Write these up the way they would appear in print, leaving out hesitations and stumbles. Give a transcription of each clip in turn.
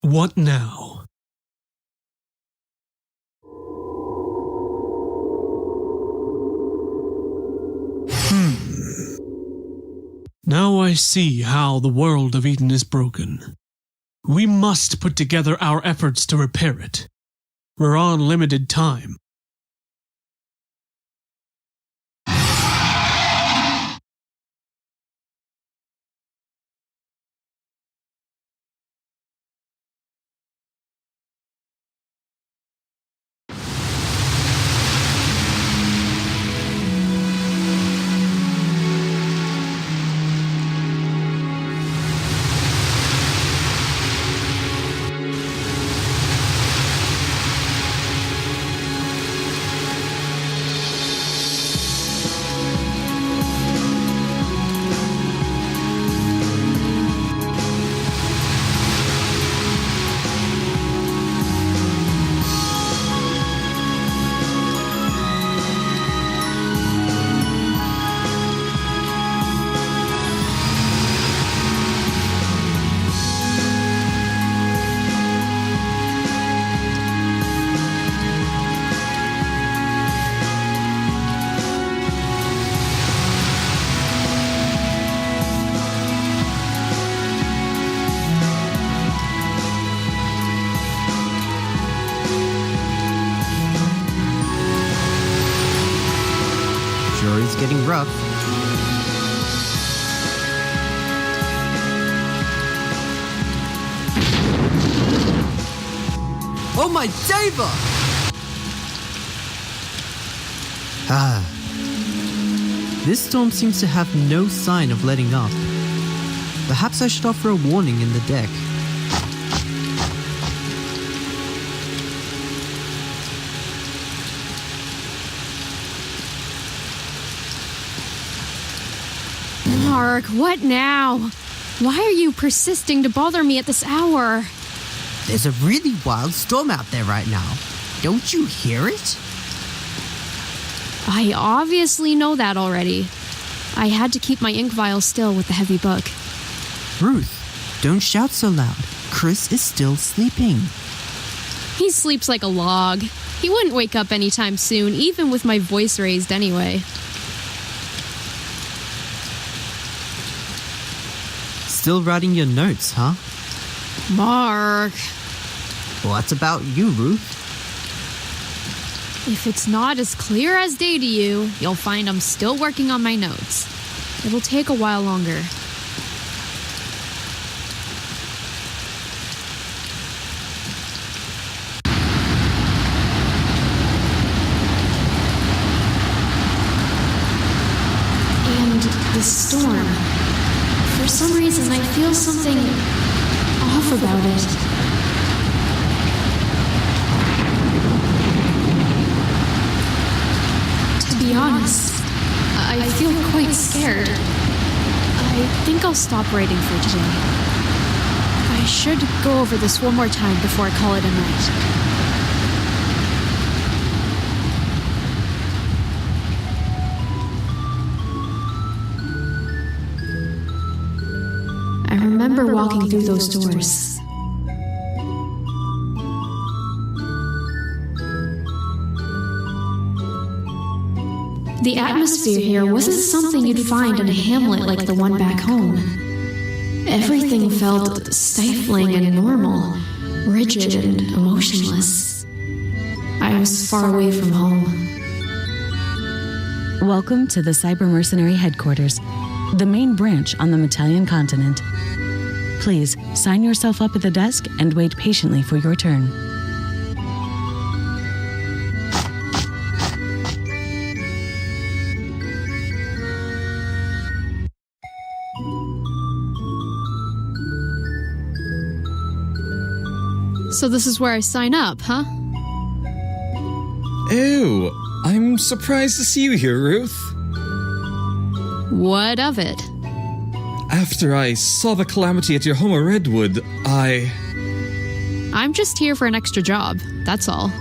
What now? Now I see how the world of Eden is broken. We must put together our efforts to repair it. We're on limited time. It's getting rough. Oh my Deva! This storm seems to have no sign of letting up. Perhaps I should offer a warning in the deck. Mark, what now? Why are you persisting to bother me at this hour? There's a really wild storm out there right now. Don't you hear it? I obviously know that already. I had to keep my ink vial still with the heavy book. Ruth, don't shout so loud. Chris is still sleeping. He sleeps like a log. He wouldn't wake up anytime soon, even with my voice raised anyway. Still writing your notes, huh? Mark. What about you, Ruth? If it's not as clear as day to you, you'll find I'm still working on my notes. It'll take a while longer. And the storm. For some reason, I feel something off about it. To be honest, I feel quite scared. I think I'll stop writing for today. I should go over this one more time before I call it a night. I remember walking through those doors. The atmosphere here wasn't something you'd find in a hamlet like the one back home. Everything felt stifling and normal, rigid and emotionless. I was far away from home. Welcome to the Cyber Mercenary Headquarters, the main branch on the Metallian continent. Please sign yourself up at the desk and wait patiently for your turn. So this is where I sign up, huh? Ew, I'm surprised to see you here, Ruth. What of it? After I saw the calamity at your home of Redwood, I'm just here for an extra job, that's all.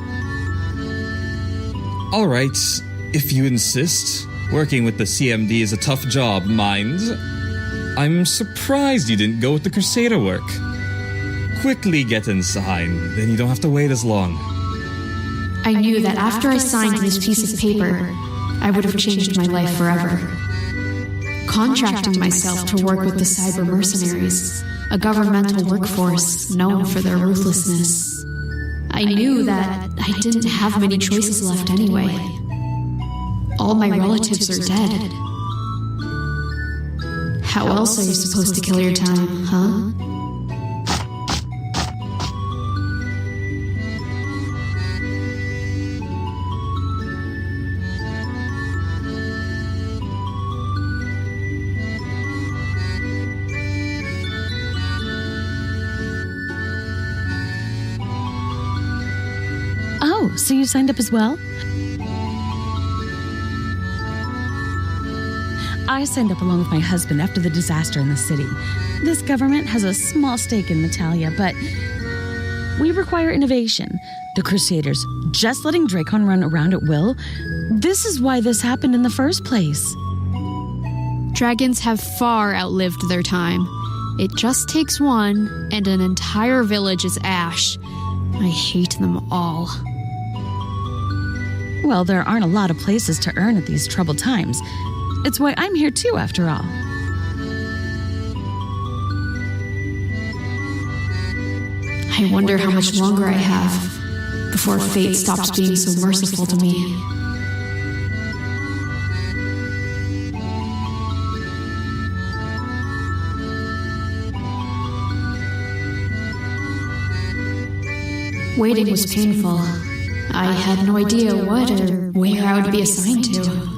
Alright, if you insist. Working with the CMD is a tough job, mind. I'm surprised you didn't go with the Crusader work. quickly get inside, then you don't have to wait as long. I knew that after I signed this piece of paper, I would have changed my life forever. Contracting myself to work with the cyber mercenaries, a governmental workforce known for their ruthlessness. I knew that I didn't have many choices left anyway. All my relatives are dead. How else are you supposed to kill your time, huh? Oh, so you signed up as well? I signed up along with my husband after the disaster in the city. This government has a small stake in Natalia, but we require innovation. The Crusaders just letting Dracon run around at will. This is why this happened in the first place. Dragons have far outlived their time. It just takes one, and an entire village is ash. I hate them all. Well, there aren't a lot of places to earn at these troubled times. It's why I'm here too, after all. I wonder how much longer I have before fate stops being so merciful to me. Waiting was painful. I had no idea what or where I would be assigned to.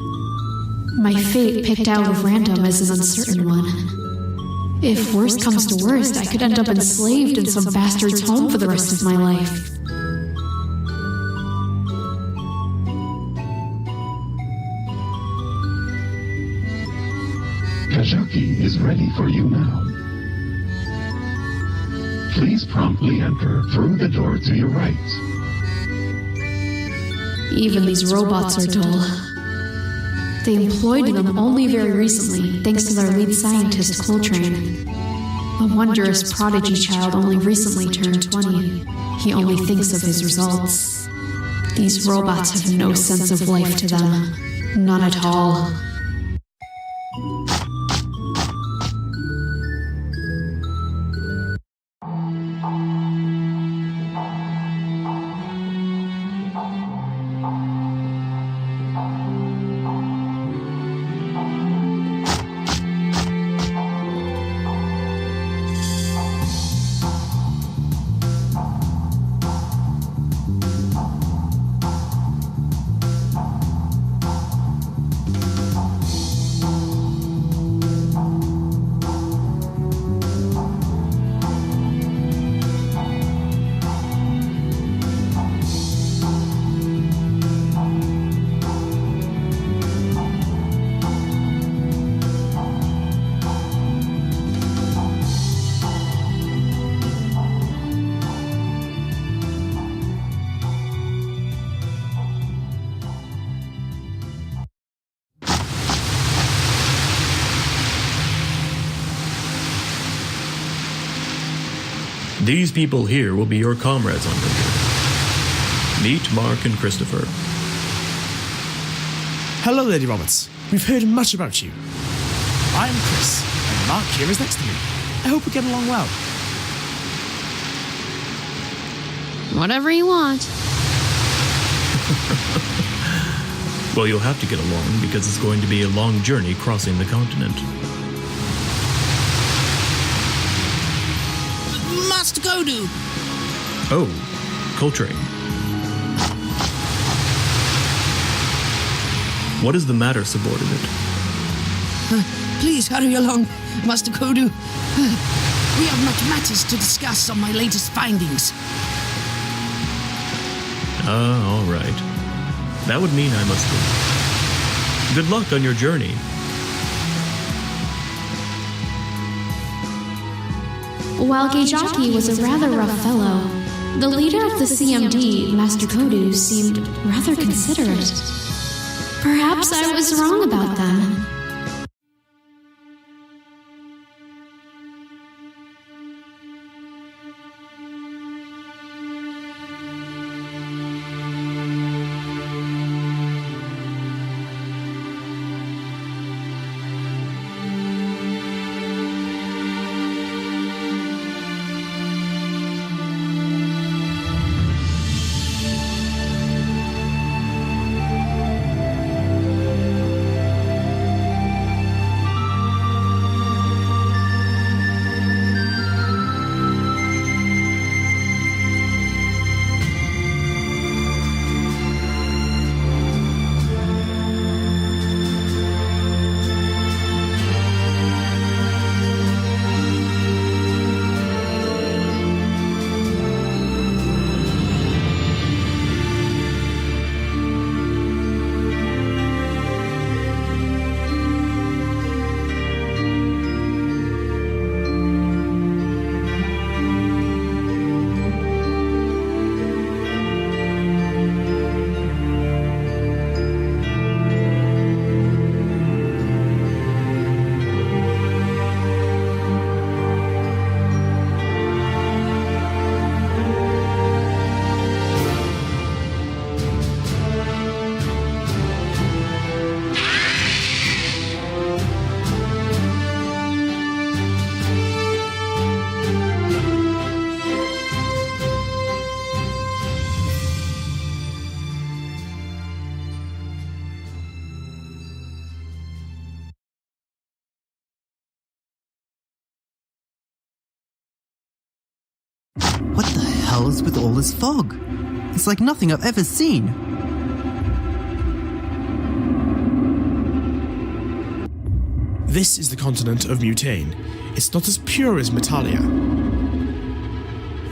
My fate picked out of random as an uncertain one. If worst comes to worst, I could end up enslaved in some bastard's home for the rest of my life. Kajaki is ready for you now. Please promptly enter through the door to your right. Even these robots are dull. They employed them only very recently, thanks to their lead scientist, Coltrane. The wondrous prodigy child only recently turned 20. He only thinks of his results. These robots have no sense of life to them. None at all. These people here will be your comrades on your journey. Meet Mark and Christopher. Hello, Lady Roberts. We've heard much about you. I'm Chris, and Mark here is next to me. I hope we get along well. Whatever you want. Well, you'll have to get along because it's going to be a long journey crossing the continent. Master Kodu! Oh, Coltrane. What is the matter, subordinate? Please hurry along, Master Kodu. We have much matters to discuss on my latest findings. All right. That would mean I must leave. Good luck on your journey. While Geijaki was a rather rough fellow, the leader of the CMD, Master Kodu, seemed rather considerate. Perhaps I was wrong about them. What the hell is with all this fog? It's like nothing I've ever seen. This is the continent of Mutane. It's not as pure as Metalia.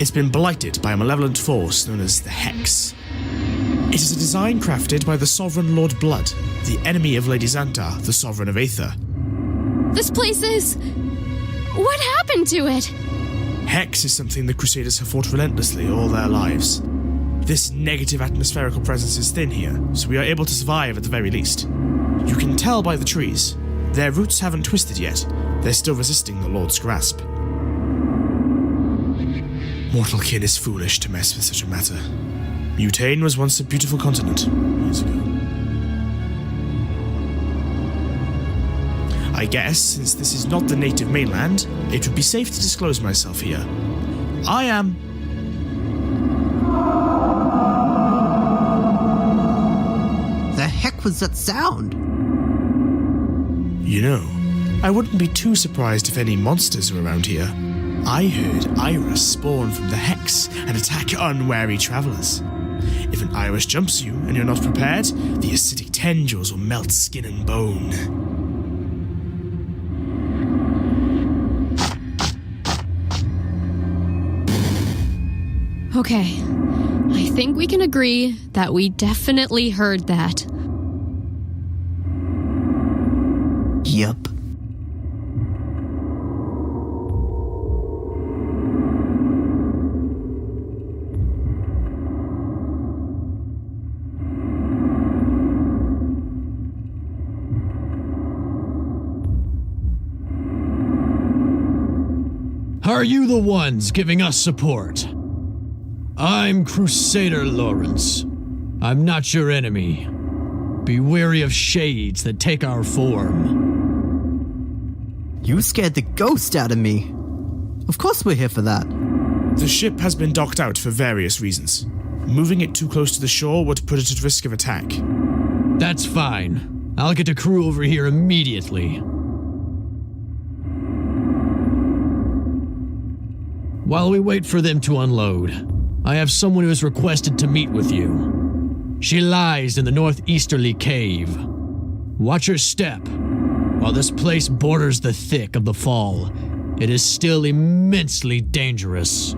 It's been blighted by a malevolent force known as the Hex. It is a design crafted by the Sovereign Lord Blood, the enemy of Lady Xantar, the Sovereign of Aether. This place is... What happened to it? Hex is something the Crusaders have fought relentlessly all their lives. This negative atmospherical presence is thin here, so we are able to survive at the very least. You can tell by the trees. Their roots haven't twisted yet. They're still resisting the Lord's grasp. Mortal kin is foolish to mess with such a matter. Mutane was once a beautiful continent, years ago. I guess, since this is not the native mainland, it would be safe to disclose myself here. I am... The heck was that sound? You know, I wouldn't be too surprised if any monsters were around here. I heard Iris spawn from the Hex and attack unwary travelers. If an Iris jumps you and you're not prepared, the acidic tendrils will melt skin and bone. Okay, I think we can agree that we definitely heard that. Yup. Are you the ones giving us support? I'm Crusader Lawrence. I'm not your enemy. Be wary of shades that take our form. You scared the ghost out of me. Of course we're here for that. The ship has been docked out for various reasons. Moving it too close to the shore would put it at risk of attack. That's fine. I'll get a crew over here immediately. While we wait for them to unload, I have someone who has requested to meet with you. She lies in the northeasterly cave. Watch her step. While this place borders the thick of the fall, it is still immensely dangerous.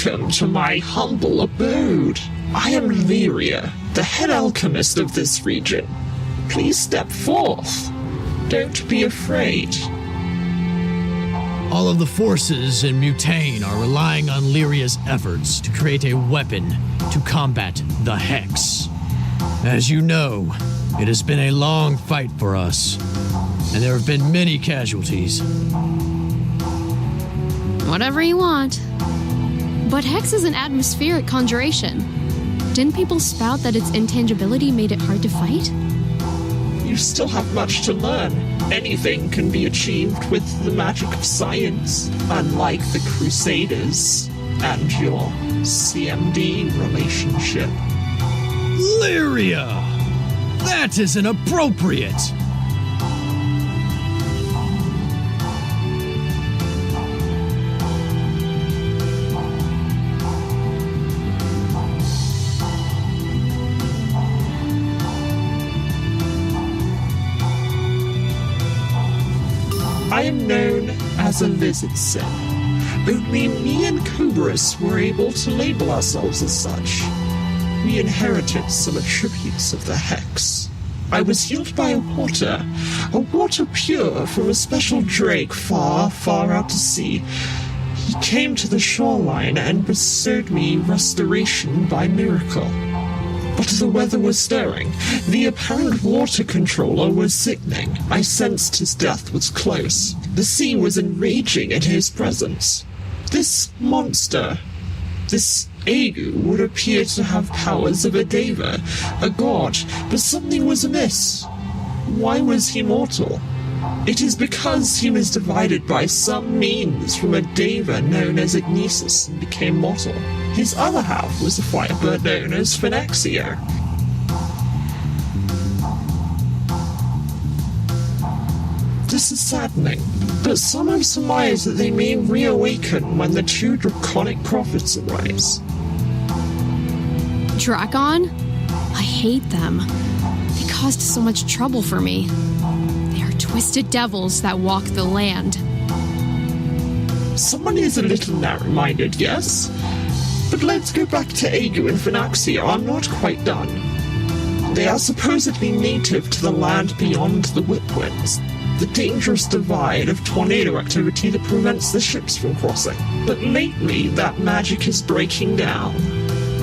Welcome to my humble abode. I am Lyria, the head alchemist of this region. Please step forth. Don't be afraid. All of the forces in Mutane are relying on Lyria's efforts to create a weapon to combat the Hex. As you know, it has been a long fight for us, and there have been many casualties. Whatever you want. But Hex is an atmospheric conjuration. Didn't people spout that its intangibility made it hard to fight? You still have much to learn. Anything can be achieved with the magic of science, unlike the Crusaders and your CMD relationship. Lyria! That is inappropriate! I am known as a lizard sin. Only me and Cobras were able to label ourselves as such. We inherited some attributes of the Hex. I was healed by a water pure from a special drake far, far out to sea. He came to the shoreline and bestowed me restoration by miracle. But the weather was stirring. The apparent water controller was sickening. I sensed his death was close. The sea was enraging in his presence. This monster, this Agu, would appear to have powers of a deva, a god, but something was amiss. Why was he mortal? It is because he was divided by some means from a deva known as Ignesis and became mortal. His other half was a firebird known as Phinaxio. This is saddening, but some have surmised that they may reawaken when the two draconic prophets arise. Drakon? I hate them. They caused so much trouble for me. They are twisted devils that walk the land. Someone is a little narrow-minded, yes? But let's go back to Agu and Phinaxio. I'm not quite done. They are supposedly native to the land beyond the Whipwinds, the dangerous divide of tornado activity that prevents the ships from crossing. But lately, that magic is breaking down.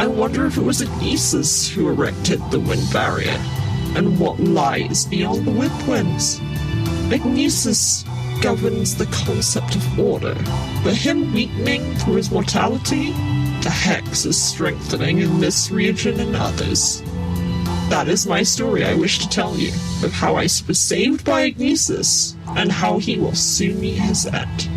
I wonder if it was Ignesis who erected the wind barrier, and what lies beyond the Whipwinds. Ignesis governs the concept of order, but him weakening through his mortality, the Hex is strengthening in this region and others. That is my story I wish to tell you, of how I was saved by Ignesis, and how he will soon meet his end.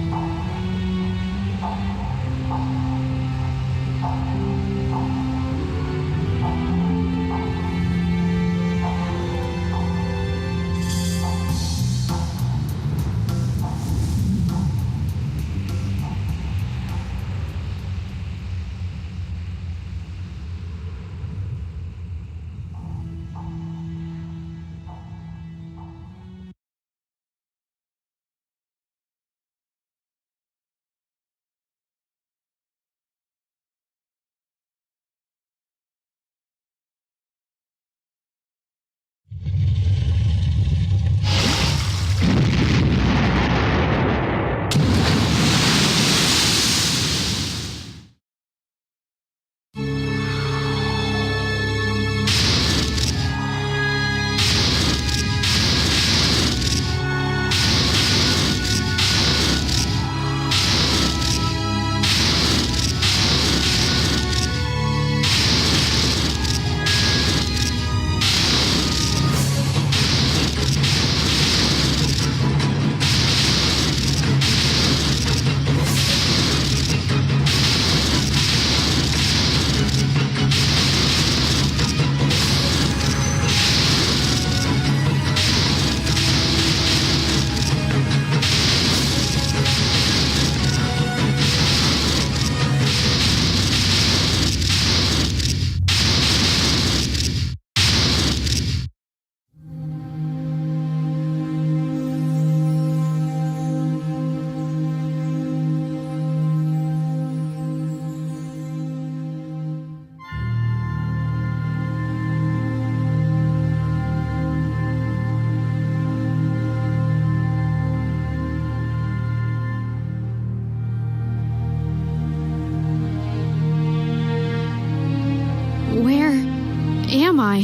am I?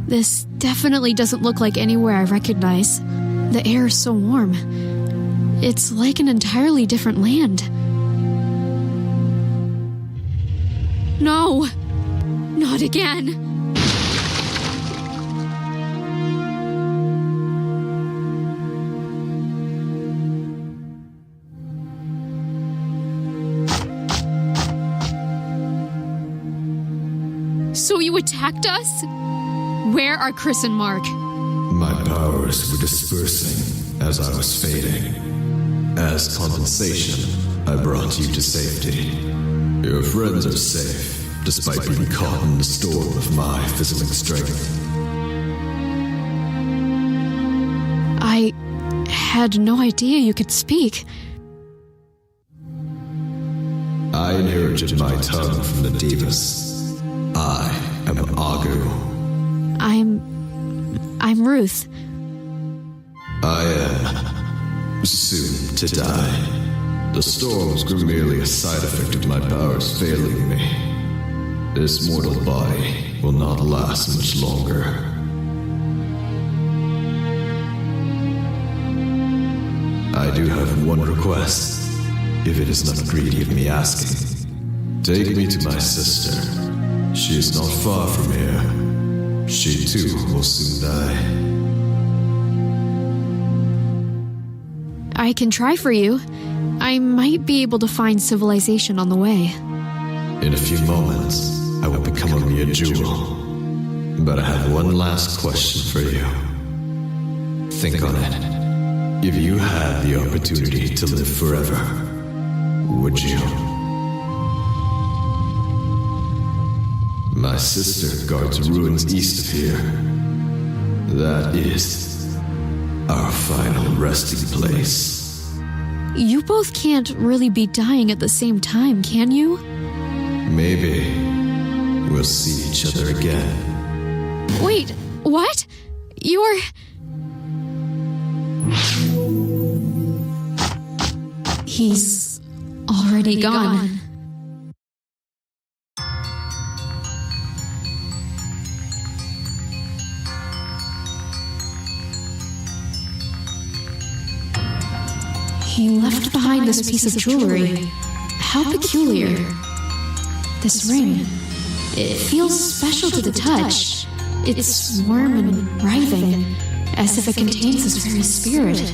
This definitely doesn't look like anywhere I recognize. The air is so warm. It's like an entirely different land. No! Not again! So you attacked us? Where are Chris and Mark? My powers were dispersing as I was fading. As compensation, I brought you to safety. Your friends are safe, despite being caught in the storm of my fizzling strength. I had no idea you could speak. I inherited my tongue from the Divas. I am Agu. I'm Ruth. I am soon to die. The storms grew merely a side effect of my powers failing me. This mortal body will not last much longer. I do have one request, if it is not greedy of me asking. Take me to my sister. She is not far from here. She too will soon die. I can try for you. I might be able to find civilization on the way. In a few moments, I will become a mere jewel. But I have one last question for you. Think on it. If you had the opportunity to live forever, would you? My sister guards ruins east of here. That is our final resting place. You both can't really be dying at the same time, can you? Maybe we'll see each other again. Wait, what? You're... He's already gone. He left behind this piece of jewelry. How peculiar. This ring. It feels special to the touch. It's warm and writhing, as if it contains his very spirit.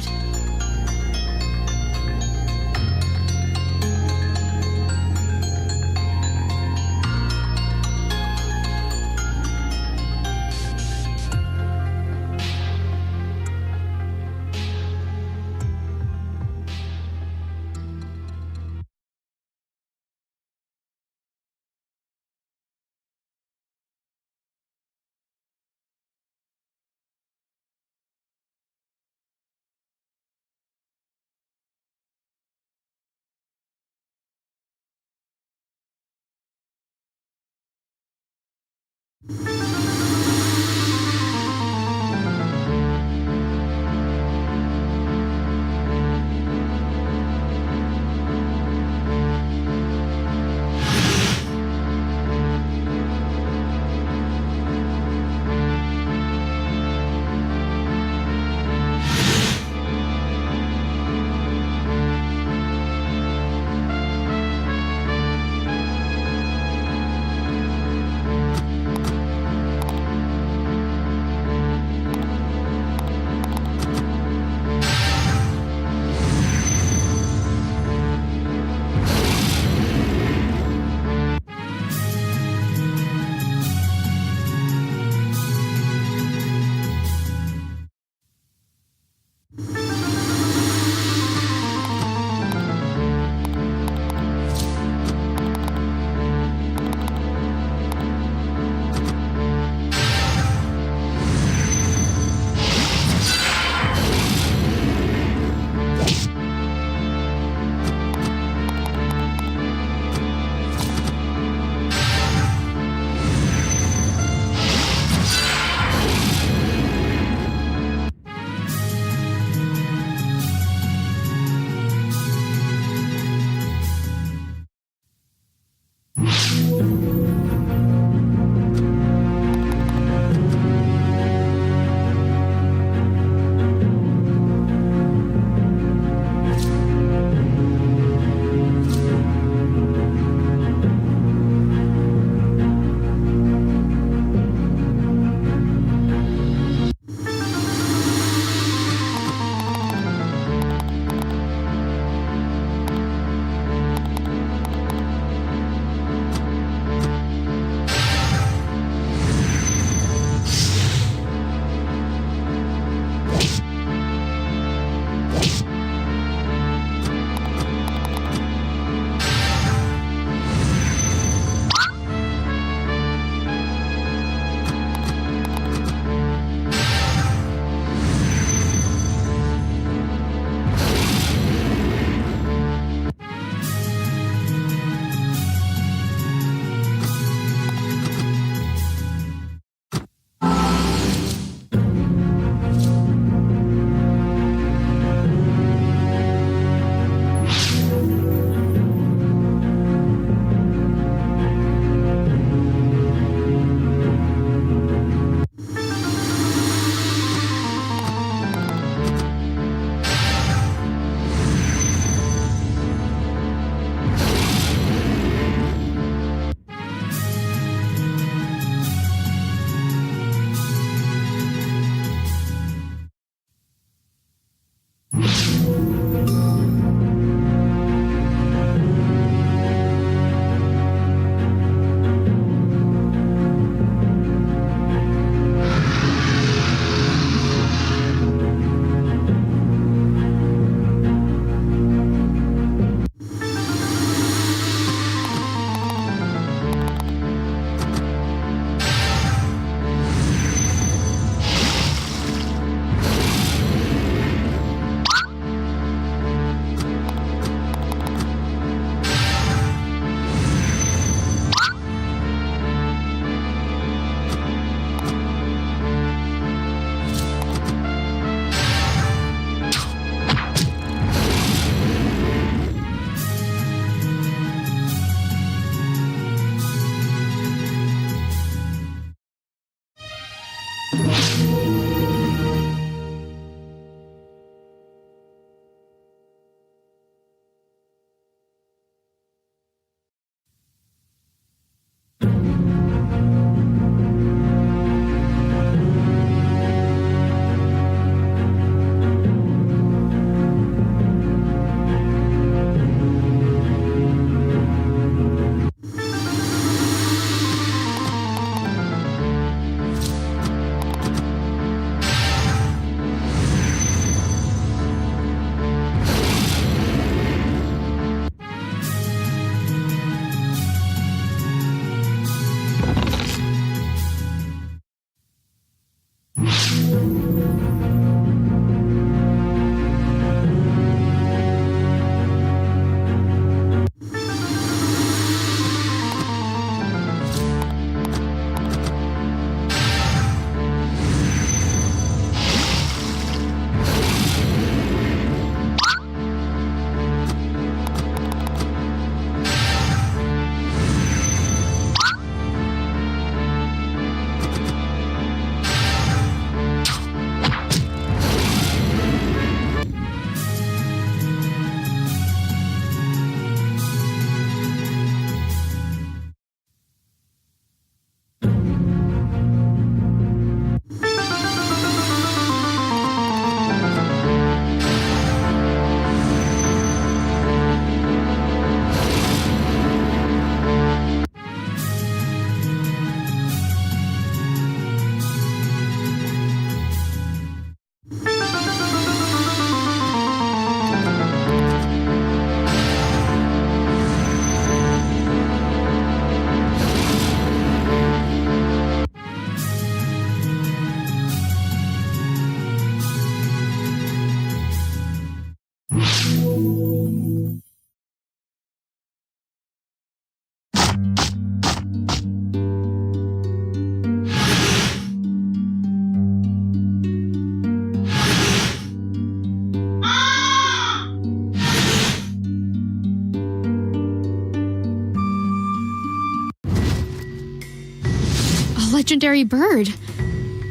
legendary bird.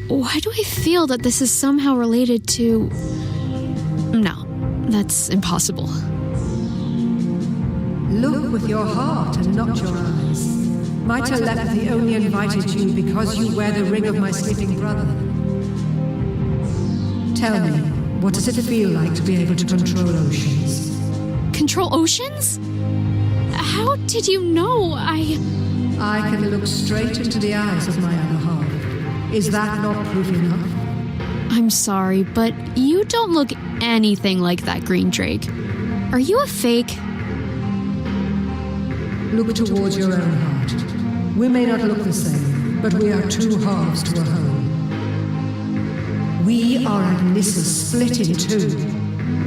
Why do I feel that this is somehow related to... No, that's impossible. Look with your heart and not your eyes. My telepathy only invited you because you wear the ring of my sleeping brother. Tell me, what does it feel like to be able to control oceans? Control oceans? How did you know I can look straight into the eyes of my other half. Is that not proof enough? I'm sorry, but you don't look anything like that green drake. Are you a fake? Look towards your own heart. We may not look the same, but we are two halves to a whole. We are Agnissus split in two.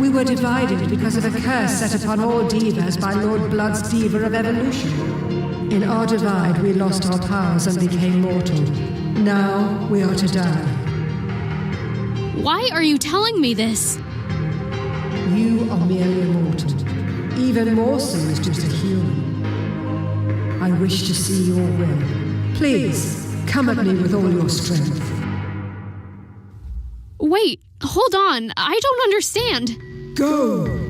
We were divided because of a curse set upon all divas by Lord Blood's diva of evolution. In our divide, we lost our powers and became mortal. Now we are to die. Why are you telling me this? You are merely mortal. Even more so as just a human. I wish to see your will. Please, come at me with all your strength. Wait, hold on. I don't understand. Go!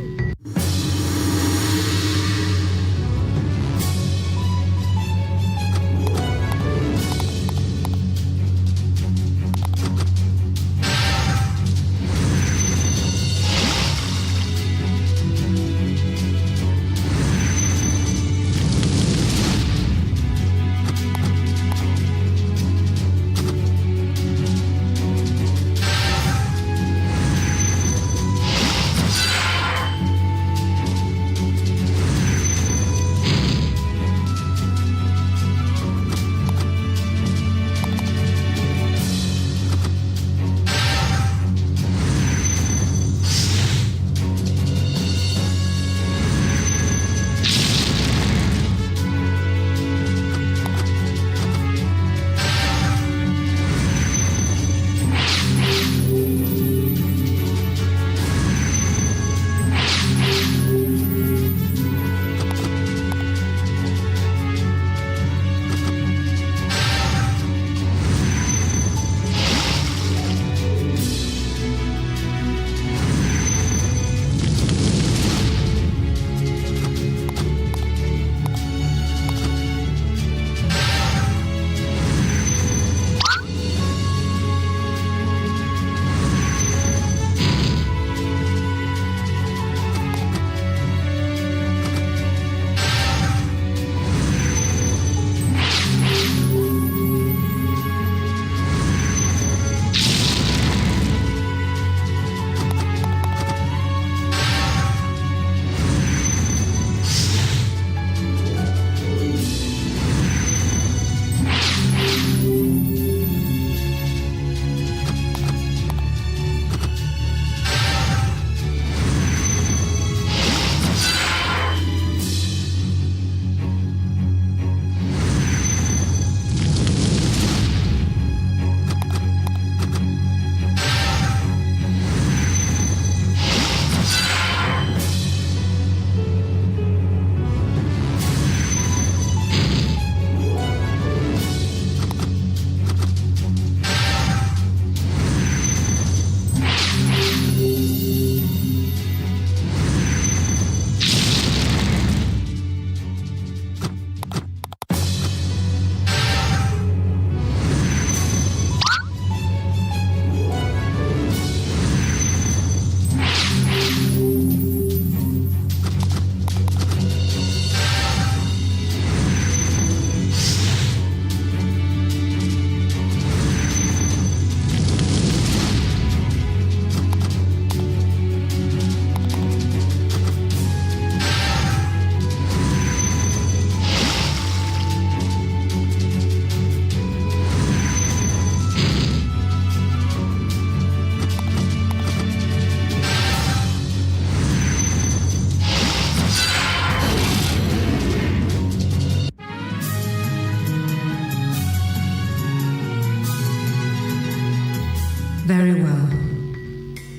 Very well.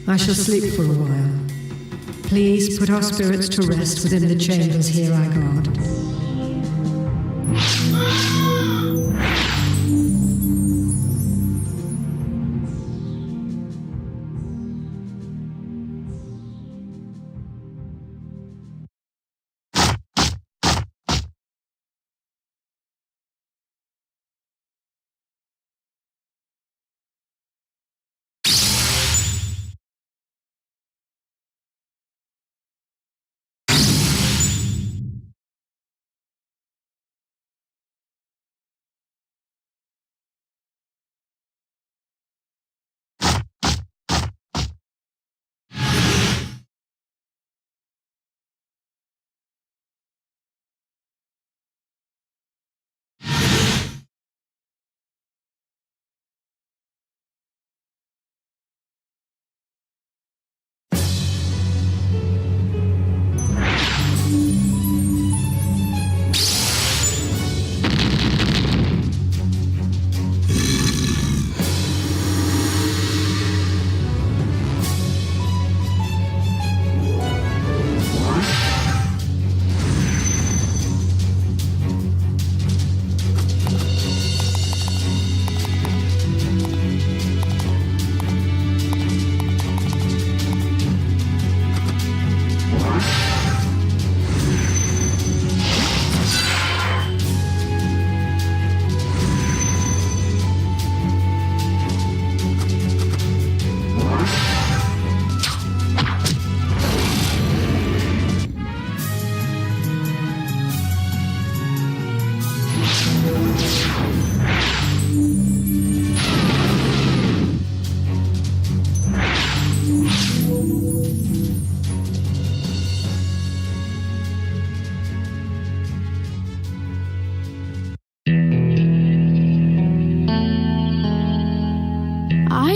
I shall sleep for a while. Please put our spirits to rest within the chambers here I guard.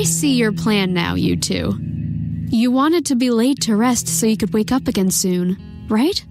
see your plan now, you two. You wanted to be late to rest so you could wake up again soon, right?